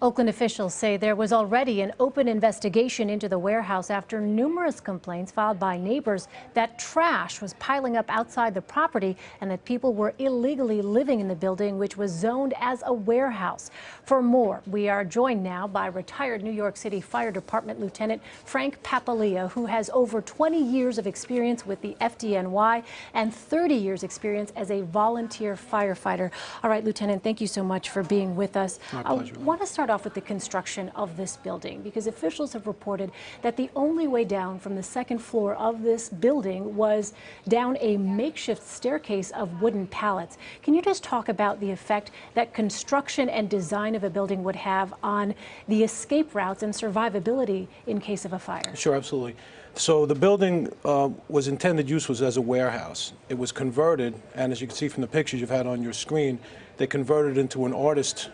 Oakland officials say there was already an open investigation into the warehouse after numerous complaints filed by neighbors that trash was piling up outside the property and that people were illegally living in the building, which was zoned as a warehouse. For more, we are joined now by retired New York City Fire Department Lieutenant Frank Papalia, who has over 20 years of experience with the FDNY and 30 years experience as a volunteer firefighter. All right, Lieutenant, thank you so much for being with us. My pleasure. I want to start off with the construction of this building, because officials have reported that the only way down from the second floor of this building was down a makeshift staircase of wooden pallets. Can you just talk about the effect that construction and design of a building would have on the escape routes and survivability in case of a fire? Sure, absolutely. So the building was intended use was as a warehouse. It was converted, and as you can see from the pictures you've had on your screen, they converted it into an artist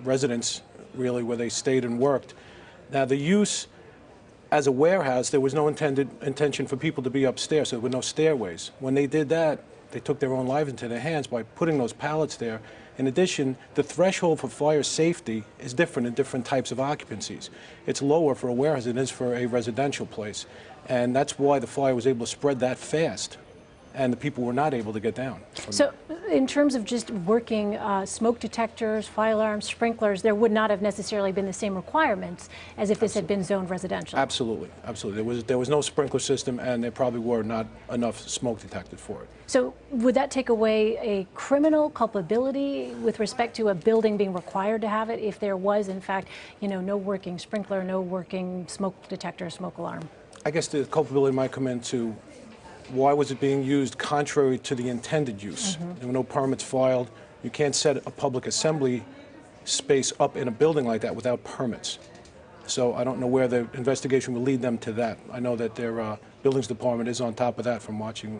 residence, really, where they stayed and worked. Now, the use as a warehouse, there was no intention for people to be upstairs, so there were no stairways. When they did that, they took their own lives into their hands by putting those pallets there. In addition, the threshold for fire safety is different in different types of occupancies. It's lower for a warehouse than it is for a residential place. And that's why the fire was able to spread that fast, and the people were not able to get down. So in terms of just working smoke detectors, fire alarms, sprinklers, there would not have necessarily been the same requirements as if this had been zoned residential? Absolutely, absolutely. There was no sprinkler system, and there probably were not enough smoke detected for it. So would that take away a criminal culpability with respect to a building being required to have it if there was, in fact, no working sprinkler, no working smoke detector, smoke alarm? I guess the culpability might come into why was it being used contrary to the intended use? There were no permits filed. You can't set a public assembly space up in a building like that without permits. So I don't know where the investigation will lead them to that. I know that their buildings department is on top of that from watching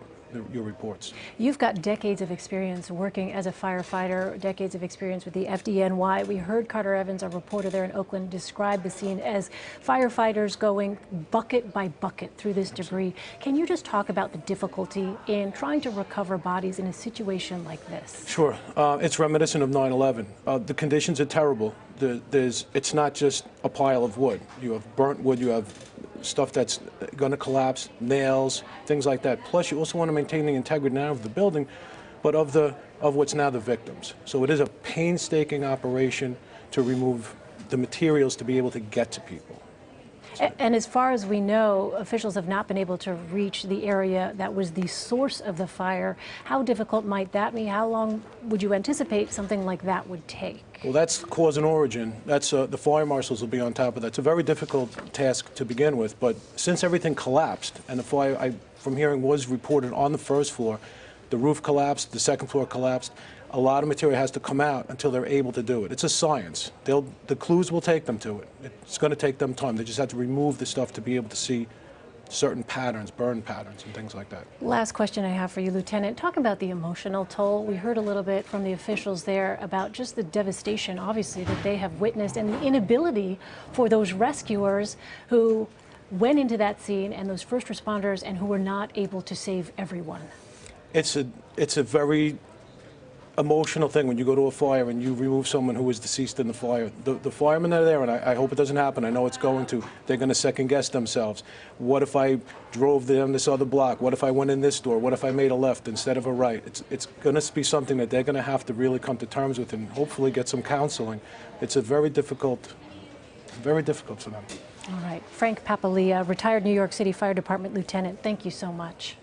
your reports. You've got decades of experience working as a firefighter, decades of experience with the FDNY. We heard Carter Evans, a reporter there in Oakland, describe the scene as firefighters going bucket by bucket through this debris. Can you just talk about the difficulty in trying to recover bodies in a situation like this? Sure. It's reminiscent of 9/11. The conditions are terrible. It's not just a pile of wood. You have burnt wood, you have stuff that's going to collapse, nails, things like that. Plus, you also want to maintain the integrity not of the building, but of what's now the victims. So it is a painstaking operation to remove the materials to be able to get to people. And as far as we know, officials have not been able to reach the area that was the source of the fire. How difficult might that be? How long would you anticipate something like that would take? Well, that's cause and origin. That's the fire marshals will be on top of that. It's a very difficult task to begin with, but since everything collapsed and the fire, from hearing, was reported on the first floor, the roof collapsed, the second floor collapsed. A lot of material has to come out until they're able to do it. It's a science. The clues will take them to it. It's going to take them time. They just have to remove the stuff to be able to see certain patterns, burn patterns, and things like that. Last question I have for you, Lieutenant. Talk about the emotional toll. We heard a little bit from the officials there about just the devastation, obviously, that they have witnessed, and the inability for those rescuers who went into that scene and those first responders and who were not able to save everyone. It's a very emotional thing when you go to a fire and you remove someone who was deceased in the fire. The firemen that are there, and I hope it doesn't happen, I know it's going to, they're going to second guess themselves. What if I drove down this other block? What if I went in this door? What if I made a left instead of a right? It's going to be something that they're going to have to really come to terms with and hopefully get some counseling. It's a very difficult for them. All right. Frank Papalia, retired New York City Fire Department Lieutenant, thank you so much.